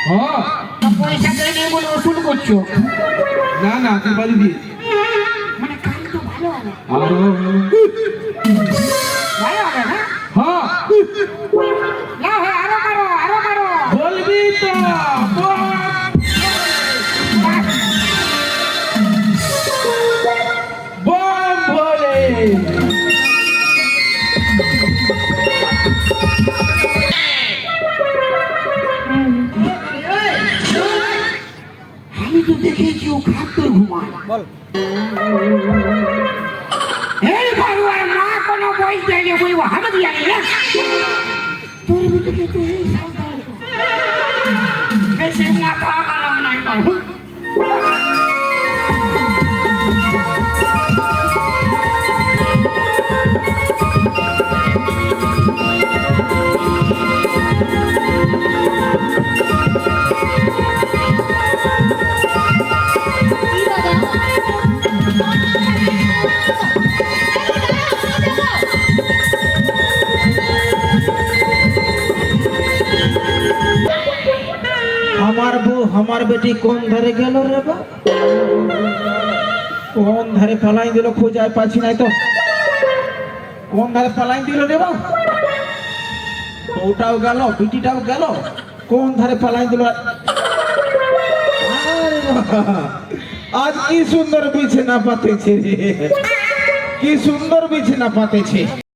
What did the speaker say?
হ্যাঁ পয়সা দেয়নি বলে ওষুধ করছো? না না তুই বাড়ি দিয়ে মানে কাজ তো ভালো হবে, আরো ভালো হবে না? হ্যাঁ না হয় আরো কারো, আরো কারো। বলবি তো বল। বল বলে আমি তো দেখেছি ও খাদ্য ঘুমায়। বল এই বাড়ুয়ার মা কোনো বই দিয়ে বইব হামে দিয়ে আনি না তোর ভিতরে তো এই সাবধান বেশি মাথা গরম নাই বাবু। हमार बू हमार बेटी कौन धरे गेल रे बा कौन धरे पलाई दिल खोजाय पाछी নাই তো কোন ধারে পলাই দিল রে বা ওটাও গেল বিটিটাও গেল কোন ধারে পলাই দিল আজ কি সুন্দর বিছানা পাতেছে রে কি সুন্দর বিছানা পাতেছে